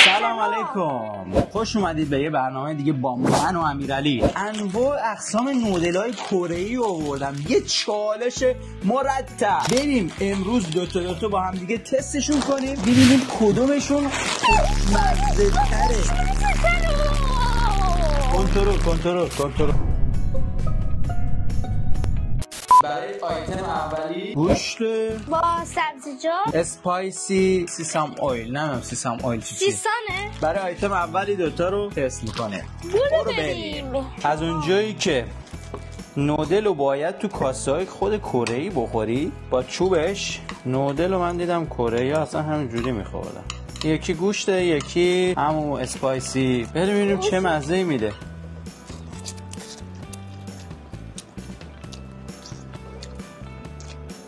سلام علیکم، خوش اومدید به یه برنامه دیگه با من و امیرعلی. انواع اقسام نودل‌های کره‌ای آوردم، یه چالش مرتب. بریم امروز دوتا با هم دیگه تستشون کنیم، ببینیم کدومشون مزه‌تره. کنترل. برای آیتم اولی گوشت با سبزیجات اسپایسی سیسام اویل. نمیدونم سیسام اویل چیه. سیسانه. برای آیتم اولی دوتا رو تست میکنه. برو بریم. از اونجایی که نودل رو باید تو کاسه‌های خود کره‌ای بخوری با چوبش. نودل رو من دیدم کره‌ای ها اصلا همینجوری میخوردن. یکی گوشته، یکی همون اسپایسی. بریم ببینیم چه مزه‌ای میده.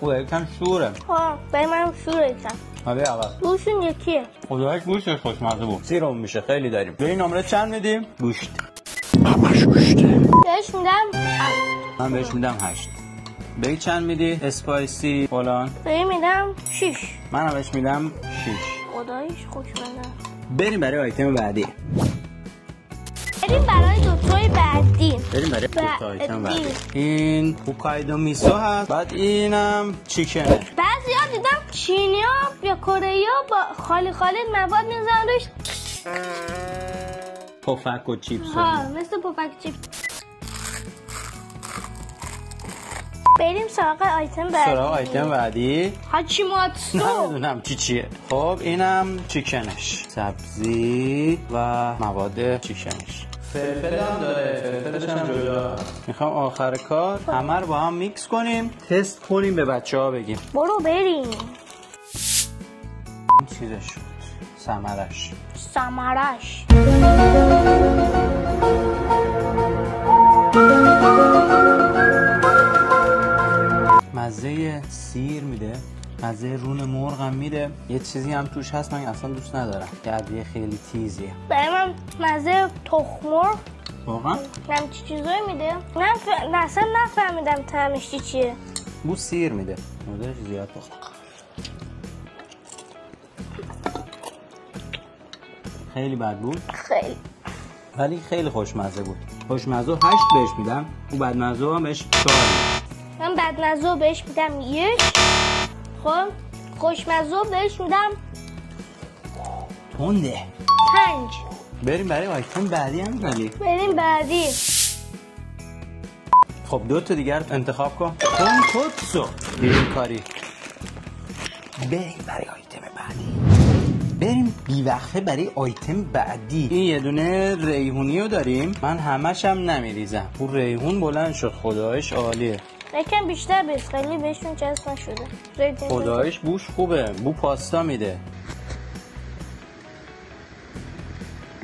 او یکم شوره. برای من شوره کم. حالا اول گوشتون یکیه. خدایش گوشتش خوشمزه بود. سیرم میشه، خیلی داریم. به این نمره چند میدیم؟ گوشت. همش گوشته. بهش میدم من بهش میدم 8. به چند میدی؟ اسپایسی فلان. بهش میدم 6. منم بهش میدم 6. خدایش خوشمزه. بریم برای آیتم بعدی. بریم برای دوتای بعدی. آیتم بعدی. این هوکایدو میسو هست. بعد اینم چیکنه. بعضیا دیدم چینیا یا کره‌ای‌ها با خالی مواد میزنن روش. پفک و چیپس. مثل پفک چیپس. بریم سراغ آیتم بعدی. هاچیماتسو. نمیدونم چیه. خب اینم چیکنش. سبزی و مواد چیکنش. فلفل هم داره، فلفلش هم جدا. میخوام آخر کار همه رو با هم میکس کنیم، تست کنیم، به بچه ها بگیم. برو بریم. این چیزش شد، ثمرش. مزه سیر میده، مزه رون مرغ هم میده. یه چیزی هم توش هست من اصلا دوست ندارم، گردیه خیلی تیزیه. برای من مزه تخم مرغ واقعا همچی چیزایی میده. نه اصلا نفهمیدم طعمش چیه. بو سیر میده، مودش زیاد بخور. خیلی بد بود، ولی خیلی خوشمزه بود. خوشمزه 8 بهش میدم. او بدمزه هم بهش 4 میدم. من بدمزه بهش میدم 1. خب خوشمزه بهش میدم تنده 5. بریم برای آیتم بعدی هم ولی. بریم بعدی. خب دوتا دیگر انتخاب کن. کنتوتسو. بریم کاری. بریم برای آیتم بعدی. بریم بیوقفه برای آیتم بعدی. این یه دونه ریحونی رو داریم. من همش هم نمیریزم. اون ریحون بلند شد، خدایش عالیه. یکم بیشتر بریز، خیلی بهشون چسب نشده. خدایش بوش خوبه، بو پاستا میده.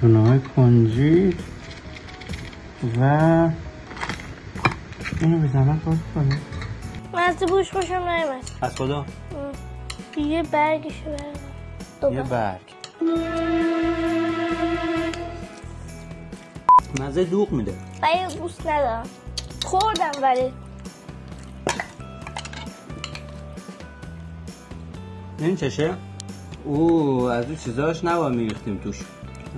دونه‌های کنجد و اینو به زحمت باز کنه. من از بوش خوشم نمیاد. از خدا یه برگشو برم. یه برگ مزه دوغ میده. ولی دوست ندارم. خوردم ولی این چشه؟ اوه از این چیزاش نباید میریختیم توش.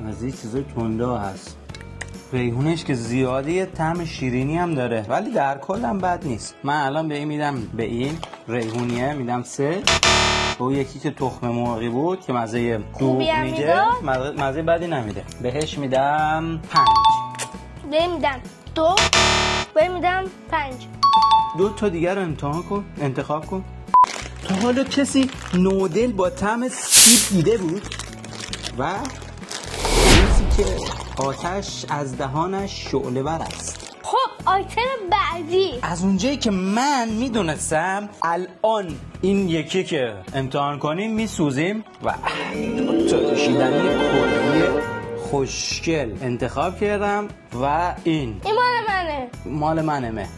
از این چیزای تنده هست. ریحونش که زیادیه، طعم شیرینی هم داره ولی در کل هم بد نیست. من الان به این میدم، به این ریحونیه میدم 3. او یکی که تخم مرغی بود که مزه خوب میده، مزه بدی نمیده. بهش میدم 5. بهم میدم 2. بهم میدم 5. دوتا دیگر رو انتخاب کن. تا حالا کسی نودل با طعم سیب دیده بود؟ و کسی که آتش از دهانش شعله ور است. خب آیتم بعدی. از اونجایی که من میدونستم الان این یکی که امتحان کنیم میسوزیم و دوتا نوشیدنی کره‌ای خوشگل انتخاب کردم و این مال منه.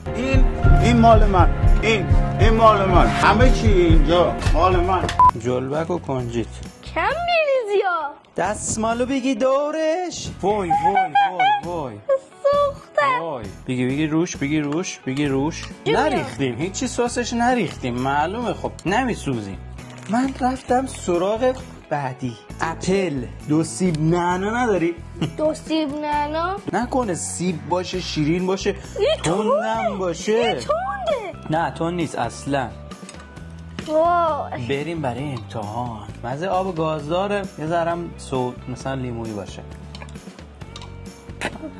این مال من. این مال من. همه چی اینجا مال من. جلبک و کنجد. کم میریزی ها. دستمالو بگی دورش. وای سوختم. وای بگی روش. نریختیم، هیچی سسش نریختیم، معلومه. خب نمیسوزیم. من رفتم سراغ بعدی اپل. 2 سیب نعنا نداری؟ 2 سیب نعنا نکنه سیب باشه شیرین باشه تندم باشه. تنده. نه تند نیست اصلا. وای بریم برای امتحان. مزه آب گازداره، یه ذرم مثلا لیمویی باشه.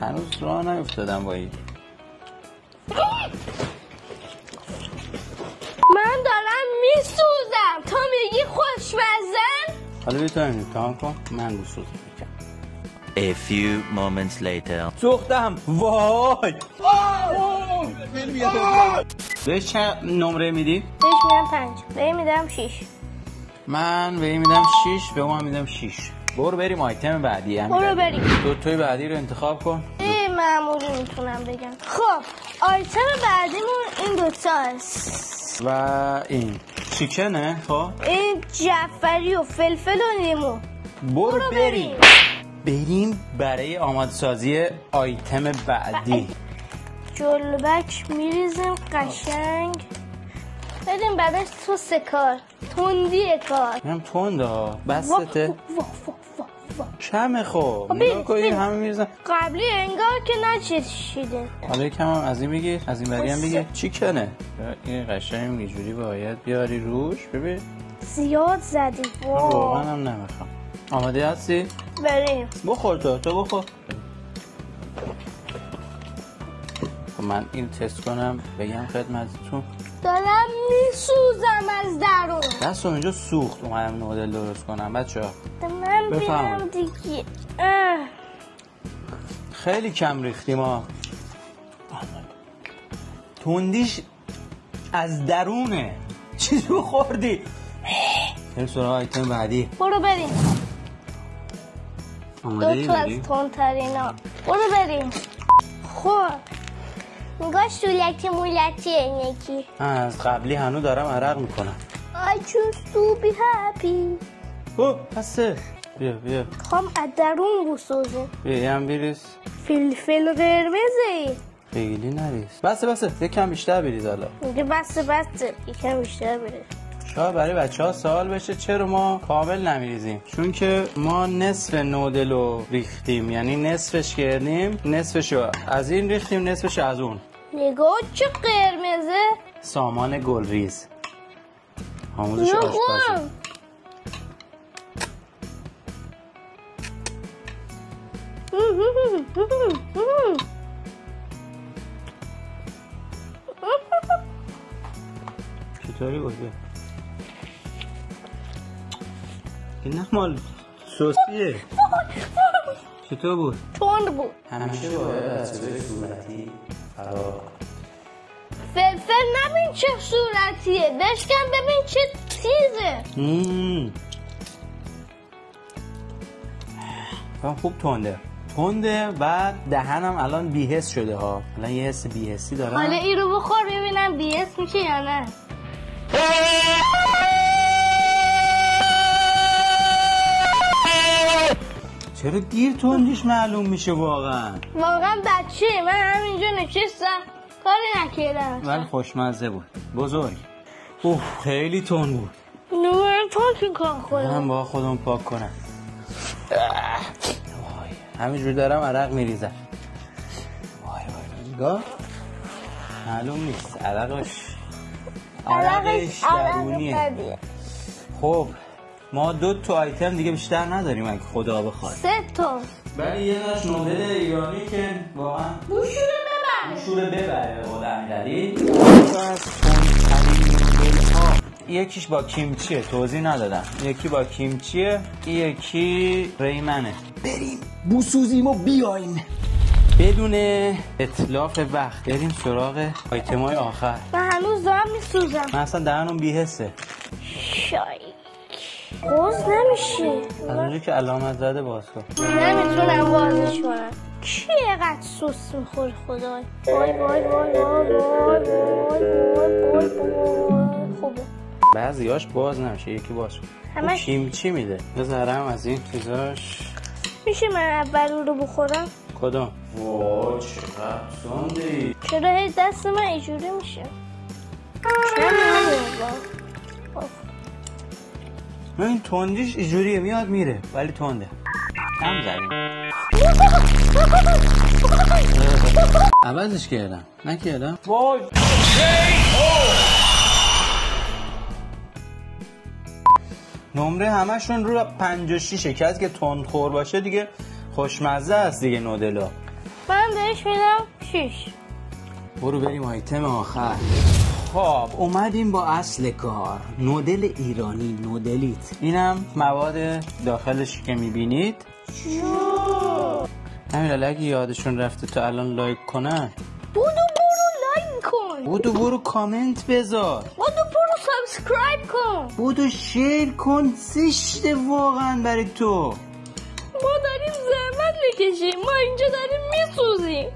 هنوز راه نیفتادم با این. من دارم میسوزم، تو میگی خوشمزه؟ حالا بیا تو امتحان کن، من رو سوز میکنم. A few moments later. سوختم. وای بهش چه نمره میدی؟ بهش میدم 5. بهش میدم 6. من به این میدم 6، به اون میدم 6. برو بریم آیتم بعدی. برو بریم. دوتای بعدی رو انتخاب کن. این معمولی میتونم بگم. خب آیتم بعدیمون این دوتاست و این چیکنه. خب این جعفری و فلفل و لیمو. برو بریم برای آماده سازی آیتم بعدی. جلبک میریزیم قشنگ. بدیم برای سس کار، تندی کار. هم تند ها. بسته کمه. خب نگاه کن این همه میریزن. قبلی انگار که نچشیده. حالا یکم هم از این بگیر، از این بری هم بگیر. چیکنه. این قشنگ اینجوری باید بیاری روش. ببین زیاد زدی. واقعا هم نمیخوام. آماده هستی؟ بریم. بخور تو بخور. من این تست کنم بگم خدمتتون. دارم میسوزم از درون. دستم اینجا سوخت. اومدم نودل درست کنم بچه‌ها. من بفهم. بینم دیگه. خیلی کم ریختیم ها. تندیش از درونه. چی رو خوردی؟ بریم سراغ آیتم بعدی. برو بریم. آماده ای دو تا بری؟ از تندترینا. برو بریم. خب نگاه شولکی مولکی این یکی. از قبلی هنو دارم عرق میکنم. I choose to be happy. پسه بیا خواهم از درون بسوزه. بیا هم بریز. فلفل قرمزه. خیلی نریز. بسه یکم بیشتر بریز. حالا میگه بسه یکم بیشتر بره. شاید برای بچه ها سوال بشه چرا ما کامل نمیریزیم. چون که ما نصف نودلو ریختیم، یعنی نصفش کردیم، نصفشو از این ریختیم، نصفش از اون. نگاه چه قرمزه. سامان گلریز، آموزش آشپزی. چطوری گفته؟ این نخمال سوسیه. چطور بود؟ تند بود. همیشه باید از چیزای صورتی فرار. فلفل نبین چه صورتیه، بشکن ببین چه تیزه. خوب تنده و دهنم الان بی‌حس شده ها. الان یه حس بی‌حسی دارم. حالا این رو بخور ببینم بی‌حس میشه یا نه. چرا دیر تندیش معلوم میشه واقعا بچه من همینجا نشستم کاری نکردم ولی خوشمزه بود بزرگ. خیلی تند بود. نوره پاک کن خودم. من با خودم پاک کنم. همینجور دارم عرق میریزم. نگاه معلوم نیست عرقش درونیه. خب ما 2 تا آیتم دیگه بیشتر نداریم اگه خدا بخواد. 3 تا. ولی یه داشت نودل ایرانی که واقعا بوشوره ببره قول امیرعلی. یکیش با کیمچیه، توضیح ندادم. یکی با کیمچیه، یکی ریمنه. بریم بوسوزیم و بیایم بدون اتلاف وقت. بریم سراغ آیتمای آخر. من هنوز دارم میسوزم. من اصلا دهنم بی‌حسه. شایک باز نمیشه. از اونجا که علامت زده باز کن. نمیتونم بازش کنم. کی اینقدر سس میخوره خدای. وای وای وای وای وای وای وای. خوبه. بعضیاش باز نمیشه، یکی باز کن. کیمچی میده. بذارم از این چیزاش. میشه من اول رو بخورم؟ کدوم؟ وای چقدر سندی. چرا هی دست من اینجوری میشه؟ چند این تندیش اینجوریه میاد میره ولی تنده. کم زدیم. عوضش کردم نکردم. وای نمره همشون رو 5 و 6 کسی که تندخور باشه دیگه خوشمزه است دیگه نودلا. من بهش میدم 6. برو بریم آیتم آخر. خب اومدیم با اصل کار، نودل ایرانی، نودلیت. اینم مواد داخلش که میبینید. همین اگه یادشون رفته تا الان لایک کنن، بودو برو لایک کن، بودو برو کامنت بذار، بودو برو سابسکرایب کن، بودو شیر کن. زشته واقعا برای تو. ما داریم زحمت میکشیم، ما اینجا داریم میسوزیم.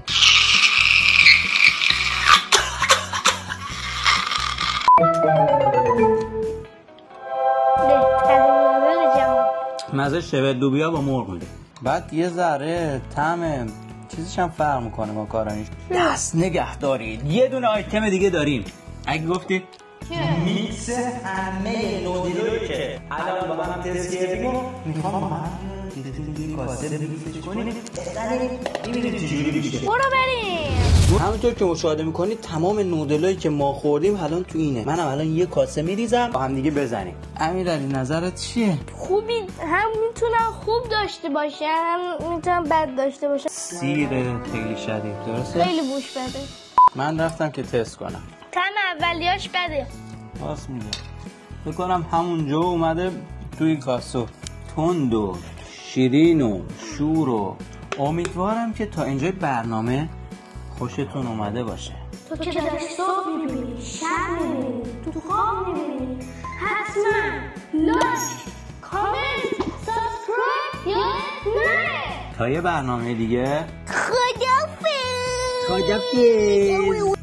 مزه شبت لوبیا با مرغ میده. بعد یه ذره طعم چیزش هم فرق میکنه با کارانیش. دست نگه دارید. یه دونه آیتم دیگه داریم. اگه گفتی میکس همه نودلایی که الان با هم تست کردیم میخوام من یه کاسه میکسش کنیم ببینیم چجوری میشه. برو بریم. همونطور که مشاهده میکنید تمام نودلایی که ما خوردیم الان تو اینه. منم الان یه کاسه میریزم با هم دیگه بزنیم. امیرعلی نظرت چیه؟ خوبی، هم میتونن خوب داشته باشه هم میتونن بد داشته باشه. سیر خیلی شدید درسته؟ خیلی بوش بده. من رفتم که تست کنم. طعم اولیاش بده. راست میگه. فکر کنم همونجا اومده توی کاسه. تند و شیرین و شور و امیدوارم که تا اینجای برنامه خوشتون اومده باشه. تو که در صبح میبینی، شب میبینی، تو خواب میبینی، حتما لایک، کامنت، سابسکرایب یاد نره. تا یه برنامه دیگه خدافظ. خدافظ.